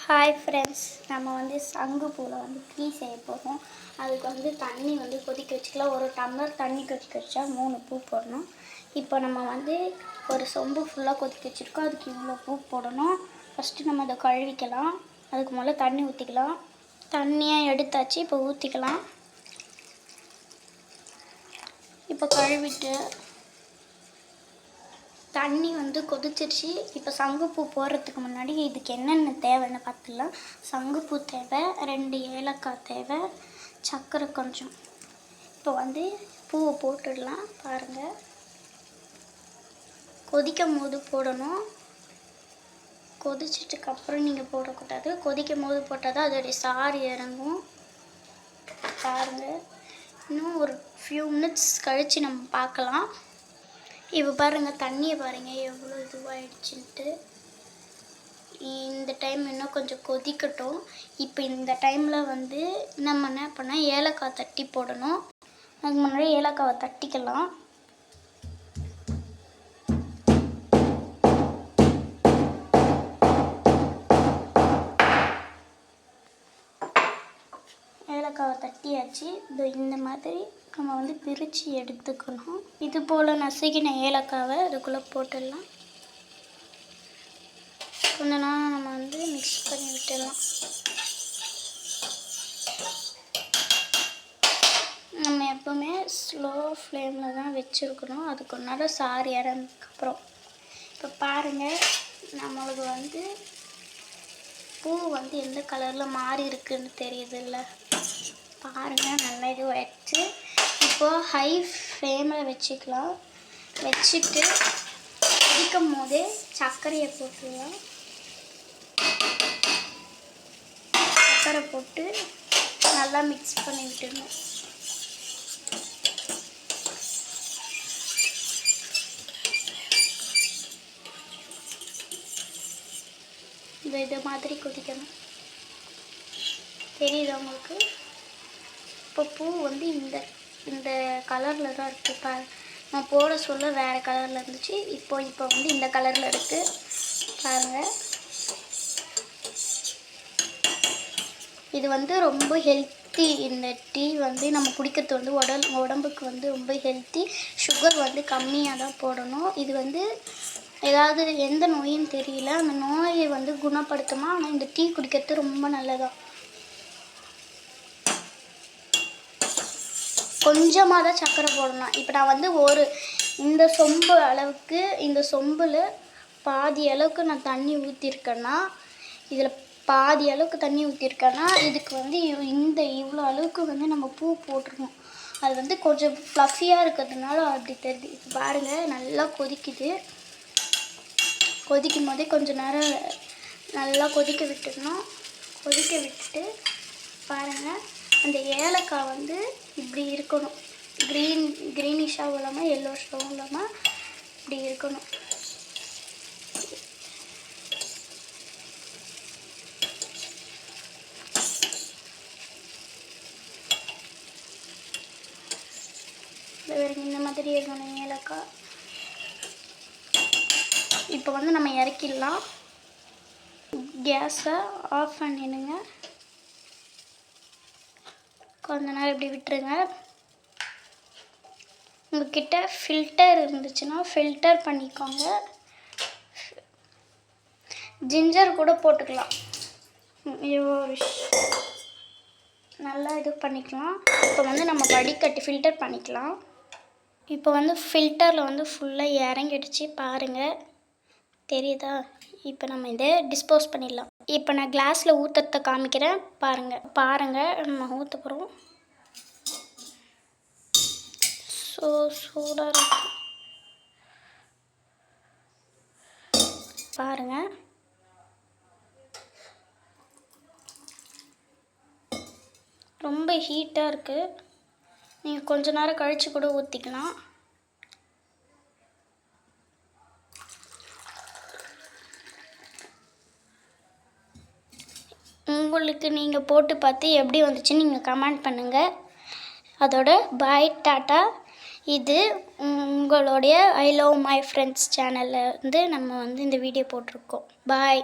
Hi friends, நம்ம சங்கு பூவில் டீ செய்ய போகிறோம். அதுக்கு தண்ணி கொதிக்க வச்சுக்கலாம். ஒரு டம்ளர் தண்ணி கொதிக்க வச்சா 3 பூ போடணும். இப்போ நம்ம ஒரு சொம்பு ஃபுல்லாக கொதிக்க வச்சுருக்கோம். அதுக்கு இவ்வளோ பூ போடணும். ஃபஸ்ட்டு நம்ம அதை கழுவிக்கலாம். அதுக்கு முதல்ல தண்ணி ஊற்றிக்கலாம். தண்ணியாக எடுத்தாச்சு. இப்போ ஊற்றிக்கலாம். இப்போ கழுவிட்டு தண்ணி கொதிச்சிருச்சு. இப்போ சங்குப்பூ போடுறதுக்கு முன்னாடி இதுக்கு என்னென்ன தேவைன்னு பார்த்துக்கலாம். சங்குப்பூ தேவை, 2 ஏலக்காய் தேவை, சர்க்கரை கொஞ்சம். இப்போ பூவை போட்டுடலாம். பாருங்கள், கொதிக்கும் போது போடணும். கொதிச்சிட்டுக்கப்புறம் நீங்கள் போடக்கூடாது. கொதிக்கும் போது போட்டால் தான் அதோடைய சாறு இறங்கும். பாருங்கள், இன்னும் ஒரு ஃபியூ மினிட்ஸ் கழித்து நம்ம பார்க்கலாம். இப்போ பாருங்கள், தண்ணியை பாருங்கள் எவ்வளோ இதுவாகிடுச்சுன்ட்டு. இந்த டைம் இன்னும் கொஞ்சம் கொதிக்கட்டும். இப்போ இந்த டைமில் நம்ம என்ன பண்ணால் ஏலக்காய் தட்டி போடணும். அதுக்கு முன்னாடி ஏலக்காவை தட்டிக்கலாம். ஏலக்காவை தட்டியாச்சு. இந்த மாதிரி நம்ம பிரித்து எடுத்துக்கணும். இது போல் நசுக்கின ஏலக்காவை அதுக்குள்ளே போட்டுடலாம். கொஞ்ச நேரம் நம்ம மிக்ஸ் பண்ணி விட்டுடலாம். நம்ம எப்போவுமே ஸ்லோ ஃப்ளேமில் தான் வச்சுருக்கணும். அது கொஞ்ச நேரம் சாறு இறந்ததுக்கப்புறம். இப்போ பாருங்கள், நம்மளுக்கு பூ எந்த கலரில் மாறி இருக்குன்னு தெரியுதுல்ல. பாருங்கள், நல்லா இது வச்சு இப்போது ஹை ஃப்ளேமில் வச்சுக்கலாம். வச்சுட்டு கொதிக்கும் போதே சர்க்கரையை போட்டுடலாம். சர்க்கரை போட்டு நல்லா மிக்ஸ் பண்ணி விட்டுடணும். இது மாதிரி கொதிக்கணும். தெரியுதா உங்களுக்கு? இப்போ பூ இந்த கலரில் தான் இருக்குது. நான் போட சொல்ல வேறு கலரில் இருந்துச்சு. இப்போ இந்த கலரில் இருக்குது. பாருங்கள், இது ரொம்ப ஹெல்த்தி. இந்த டீ நம்ம குடிக்கிறது உடம்புக்கு ரொம்ப ஹெல்த்தி. சுகர் கம்மியாக தான் போடணும். இது ஏதாவது எந்த நோயும் தெரியல, அந்த நோயை குணப்படுத்துமா. ஆனால் இந்த டீ குடிக்கிறது ரொம்ப நல்லதான். கொஞ்சமாக தான் சர்க்கரை போடணும். இப்போ நான் இந்த சொம்பு அளவுக்கு, இந்த சொம்பில் பாதி அளவுக்கு நான் தண்ணி ஊற்றிருக்கேன்னா, இதில் பாதி அளவுக்கு தண்ணி ஊற்றிருக்கேன்னா, இதுக்கு இவ்வளோ அளவுக்கு நம்ம பூ போட்டுருணும். அது கொஞ்சம் ஃப்ளஃபியாக இருக்கிறதுனால அப்படி தெரியுது. இப்போ பாருங்கள், நல்லா கொதிக்குது. கொதிக்கும் போதே கொஞ்சம் நேரம் நல்லா கொதிக்க விட்டுடணும். கொதிக்க விட்டுட்டு பாருங்கள், அந்த ஏலக்காய் இப்படி இருக்கணும். க்ரீனிஷாகவும் இல்லாமல் எல்லோஷாகவும் இல்லாமல் இப்படி இருக்கணும். இந்த மாதிரி இருக்கணும் ஏலக்காய். இப்போ நம்ம இறக்கிடலாம். கேஸை ஆஃப் பண்ணிடுங்க. கொஞ்ச நேரம் இப்படி விட்டுருங்க. உங்கள்கிட்ட ஃபில்டர் இருந்துச்சுன்னா ஃபில்டர் பண்ணிக்கோங்க. ஜிஞ்சர் கூட போட்டுக்கலாம். நல்லா இது பண்ணிக்கலாம். இப்போ நம்ம வடிகட்டி ஃபில்டர் பண்ணிக்கலாம். இப்போ ஃபில்டரில் ஃபுல்லாக இறங்கிடுச்சு. பாருங்கள், தெரியுதா? இப்போ நம்ம இதை டிஸ்போஸ் பண்ணிடலாம். இப்போ நான் கிளாஸில் ஊற்றுறத காமிக்கிறேன். பாருங்கள் நம்ம ஊற்ற போகிறோம். சூடாக இருக்கு. பாருங்கள், ரொம்ப ஹீட்டாக இருக்குது. நீங்கள் கொஞ்ச நேரம் கழித்து கூட ஊற்றிக்கலாம். உங்களுக்கு நீங்கள் போட்டு பார்த்து எப்படி வந்துச்சுன்னு நீங்கள் கமெண்ட் பண்ணுங்கள். அதோட பாய், டாட்டா. இது உங்களுடைய ஐ லவ் மை ஃப்ரெண்ட்ஸ் சேனலில் நம்ம இந்த வீடியோ போட்டிருக்கோம். பாய்.